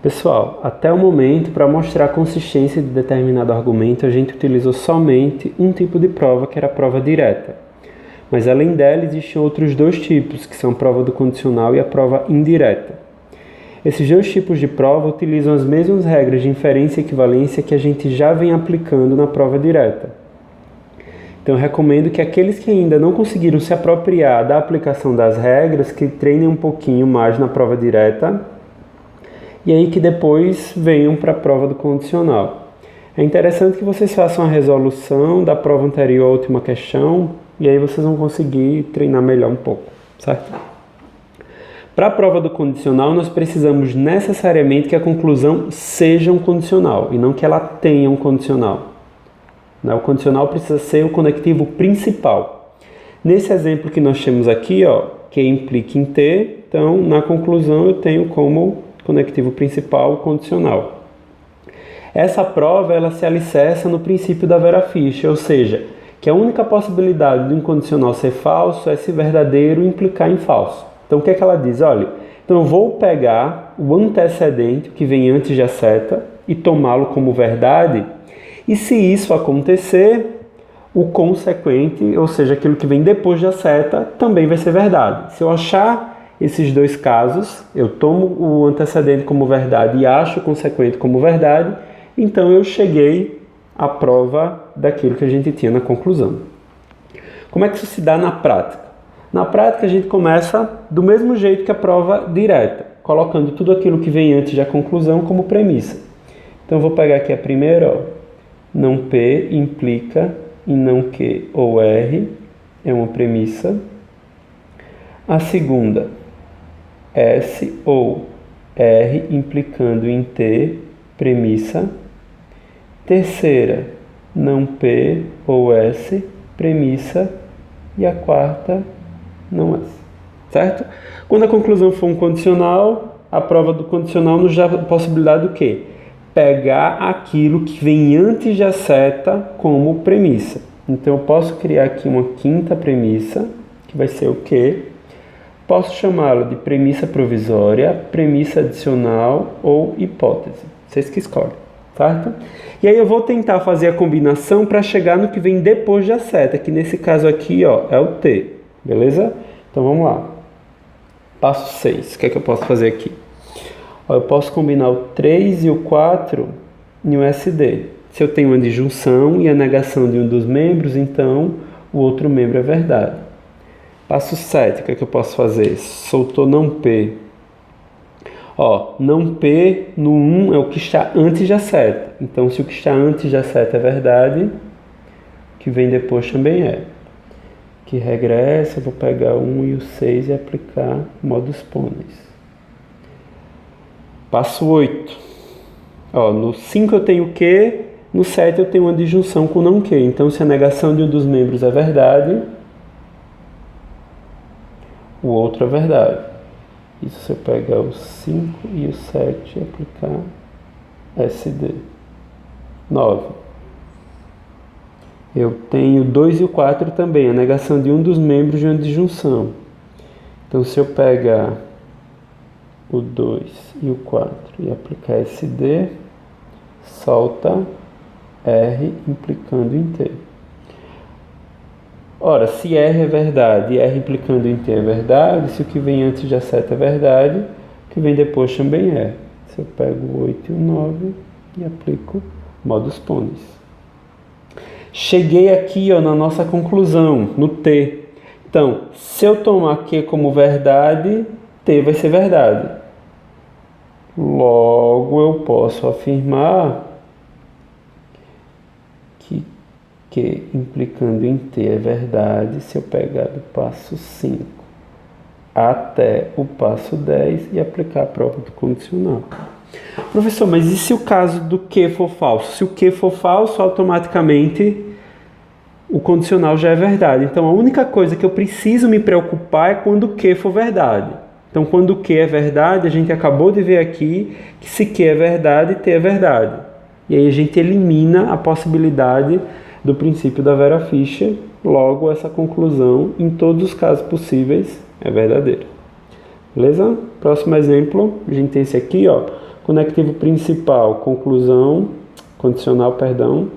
Pessoal, até o momento, para mostrar a consistência de determinado argumento, a gente utilizou somente um tipo de prova, que era a prova direta. Mas além dela, existem outros dois tipos, que são a prova do condicional e a prova indireta. Esses dois tipos de prova utilizam as mesmas regras de inferência e equivalência que a gente já vem aplicando na prova direta. Então, eu recomendo que aqueles que ainda não conseguiram se apropriar da aplicação das regras, que treinem um pouquinho mais na prova direta, e aí que depois venham para a prova do condicional. É interessante que vocês façam a resolução da prova anterior à última questão, e aí vocês vão conseguir treinar melhor um pouco, certo? Para a prova do condicional, nós precisamos necessariamente que a conclusão seja um condicional, e não que ela tenha um condicional. O condicional precisa ser o conectivo principal. Nesse exemplo que nós temos aqui, que implica em T, então na conclusão eu tenho como conectivo principal condicional. Essa prova ela se alicerça no princípio da Vera Fischer, ou seja, que a única possibilidade de um condicional ser falso é se verdadeiro implicar em falso. Então o que é que ela diz? Olha, então eu vou pegar o antecedente, o que vem antes da seta, e tomá-lo como verdade, e se isso acontecer, o consequente, ou seja, aquilo que vem depois da seta, também vai ser verdade. Se eu achar esses dois casos, eu tomo o antecedente como verdade e acho o consequente como verdade, então eu cheguei à prova daquilo que a gente tinha na conclusão. Como é que isso se dá na prática? Na prática a gente começa do mesmo jeito que a prova direta, colocando tudo aquilo que vem antes da conclusão como premissa. Então eu vou pegar aqui a primeira, não P implica em não Q ou R, é uma premissa. A segunda, S ou R implicando em T, premissa. Terceira, não P ou S, premissa. E a quarta, não S. Certo? Quando a conclusão for um condicional, a prova do condicional nos dá a possibilidade do quê? Pegar aquilo que vem antes da seta como premissa. Então eu posso criar aqui uma quinta premissa, que vai ser o quê? Posso chamá-lo de premissa provisória, premissa adicional ou hipótese. Vocês que escolhem, certo? E aí eu vou tentar fazer a combinação para chegar no que vem depois da seta, que nesse caso aqui é o T, beleza? Então vamos lá. Passo 6, o que é que eu posso fazer aqui? Eu posso combinar o 3 e o 4 em um SD. Se eu tenho uma disjunção e a negação de um dos membros, então o outro membro é verdade. Passo 7, o que é que eu posso fazer? Soltou não P. Não P no 1 é o que está antes da seta. Então, se o que está antes da seta é verdade, o que vem depois também é. Que regra é essa? Eu vou pegar o 1 e o 6 e aplicar modus ponens. Passo 8. No 5 eu tenho Q, no 7 eu tenho uma disjunção com não Q. Então, se a negação de um dos membros é verdade, o outro é verdade. Isso se eu pegar o 5 e o 7 e aplicar SD. 9. Eu tenho 2 e o 4 também, a negação de um dos membros de uma disjunção. Então, se eu pegar o 2 e o 4 e aplicar SD, solta R implicando em T. Ora, se R é verdade e R implicando em T é verdade, se o que vem antes da seta é verdade, o que vem depois também é. Se eu pego o 8 e o 9 e aplico modus ponens. Cheguei aqui na nossa conclusão, no T. Então, se eu tomar Q como verdade, T vai ser verdade. Logo, eu posso afirmar que Q implicando em T é verdade se eu pegar do passo 5 até o passo 10 e aplicar a prova do condicional. Professor, mas e se o caso do Q for falso? Se o Q for falso, automaticamente o condicional já é verdade. Então, a única coisa que eu preciso me preocupar é quando o Q for verdade. Então, quando o Q é verdade, a gente acabou de ver aqui que se Q é verdade, T é verdade. E aí a gente elimina a possibilidade do princípio da Vera Fischer. Logo, essa conclusão, em todos os casos possíveis, é verdadeira. Beleza? Próximo exemplo, a gente tem esse aqui, Conectivo principal, conclusão, condicional, perdão.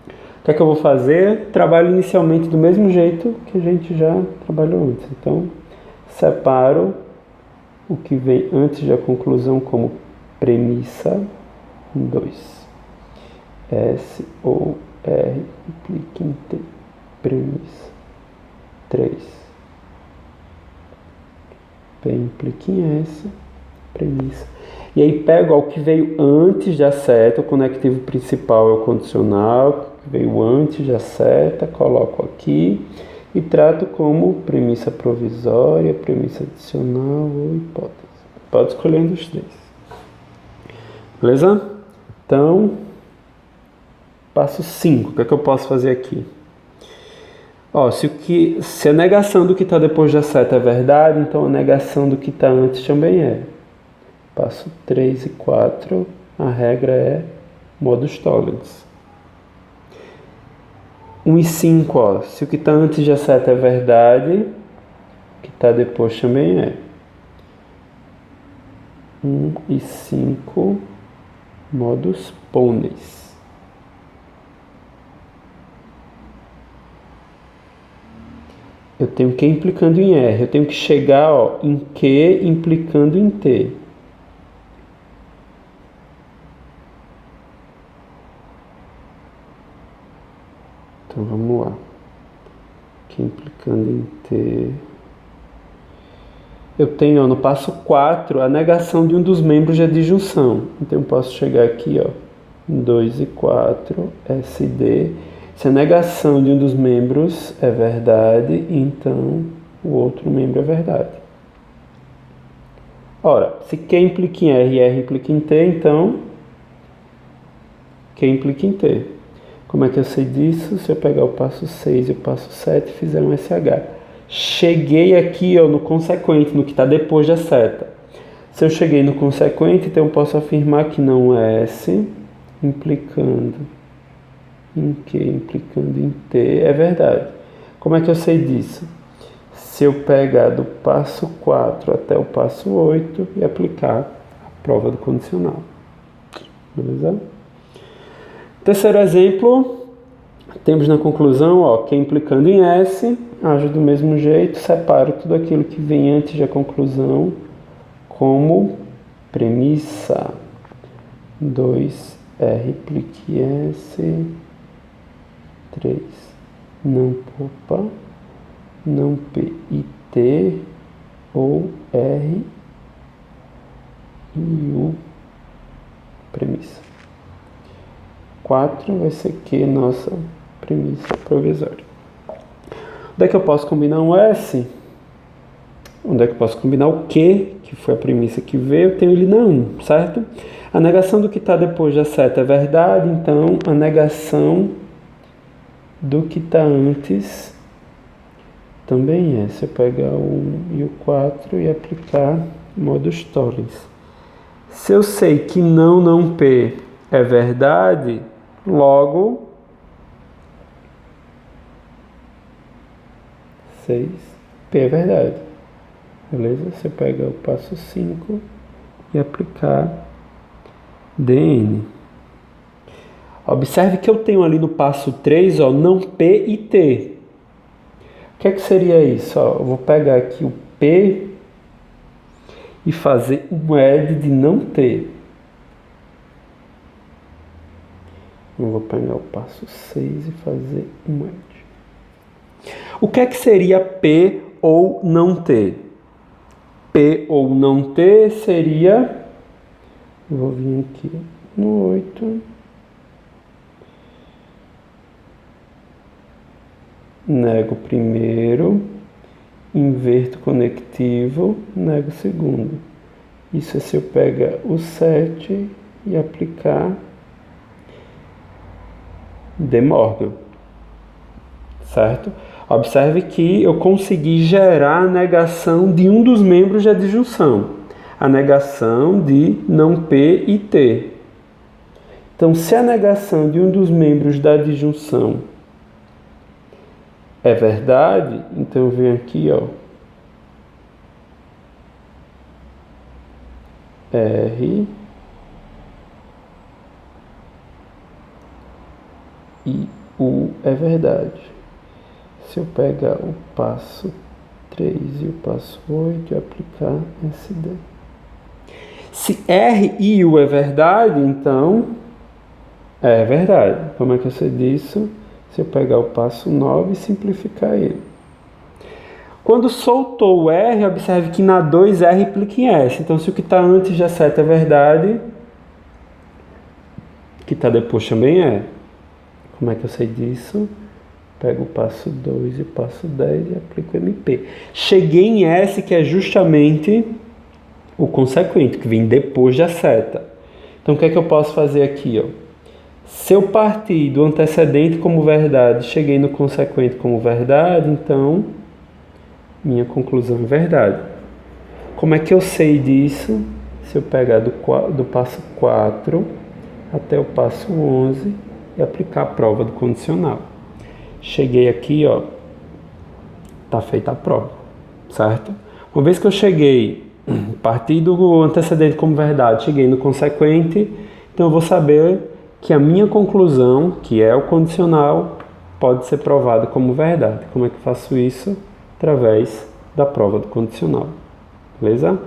O que é que eu vou fazer? Trabalho inicialmente do mesmo jeito que a gente já trabalhou antes. Então, separo o que vem antes da conclusão como premissa. 2. S ou R implica em T. Premissa. 3. P implica em S. Premissa. E aí pego o que veio antes da seta, o conectivo principal é o condicional, que veio antes da seta, coloco aqui e trato como premissa provisória, premissa adicional ou hipótese. Pode escolher um dos três. Beleza? Então, passo 5. O que é que eu posso fazer aqui? Se a negação do que está depois da seta é verdade, então a negação do que está antes também é. Passo 3 e 4, a regra é modus tollens. 1 e 5, se o que está antes da seta é verdade, o que está depois também é. 1 e 5, modus ponens. Eu tenho Q implicando em R, eu tenho que chegar em Q implicando em T. Então vamos lá. Q implicando em T. Eu tenho no passo 4 a negação de um dos membros da disjunção. Então eu posso chegar aqui, em 2 e 4, SD. Se a negação de um dos membros é verdade, então o outro membro é verdade. Ora, se Q implica em R e R implica em T, então Q implica em T. Como é que eu sei disso? Se eu pegar o passo 6 e o passo 7 e fizer um SH. Cheguei aqui no consequente, no que está depois da seta. Se eu cheguei no consequente, então eu posso afirmar que não é S implicando em Q implicando em T é verdade. Como é que eu sei disso? Se eu pegar do passo 4 até o passo 8 e aplicar a prova do condicional. Beleza? Terceiro exemplo, temos na conclusão, Q implicando em S, age do mesmo jeito, separo tudo aquilo que vem antes da conclusão como premissa. 2, R implica em S. 3, não P e T, ou R e U, premissa. 4 vai ser Q, nossa premissa provisória. Onde é que eu posso combinar um S? Onde é que eu posso combinar o Q, que foi a premissa que veio? Eu tenho ele na 1, certo? A negação do que está depois da seta é verdade, então a negação do que está antes também é. Se eu pegar o 1 e o 4 e aplicar modus tollens. Se eu sei que não P é verdade, logo 6, P é verdade. Beleza? Você pega o passo 5 e aplicar DN. Observe que eu tenho ali no passo 3, não P e T. O que é que seria isso? Eu vou pegar aqui o P e fazer um add de não T. Eu vou pegar o passo 6 e fazer um add. O que é que seria P ou não T? P ou não T seria... Vou vir aqui no 8... Nego o primeiro, inverto o conectivo, nego o segundo. Isso é se eu pegar o 7 e aplicar De Morgan. Certo? Observe que eu consegui gerar a negação de um dos membros da disjunção. A negação de não P e T. Então, se a negação de um dos membros da disjunção é verdade, então eu venho aqui, R e U é verdade. Se eu pegar o passo 3 e o passo 8 e aplicar SD. Se R e U é verdade, então é verdade. Como é que eu sei disso? Se eu pegar o passo 9 e simplificar ele. Quando soltou o R, observe que na 2 R implica em S. Então, se o que está antes de A7 é verdade, o que está depois também é. Como é que eu sei disso? Pego o passo 2 e o passo 10 e aplico MP. Cheguei em S, que é justamente o consequente, que vem depois da seta. Então, o que é que eu posso fazer aqui? Ó? Se eu partir do antecedente como verdade, cheguei no consequente como verdade, então minha conclusão é verdade. Como é que eu sei disso? Se eu pegar do passo 4 até o passo 11 e aplicar a prova do condicional. Cheguei aqui, ó, tá feita a prova, certo? Uma vez que eu cheguei, parti do antecedente como verdade, cheguei no consequente, então eu vou saber que a minha conclusão, que é o condicional, pode ser provada como verdade. Como é que eu faço isso? Através da prova do condicional, beleza?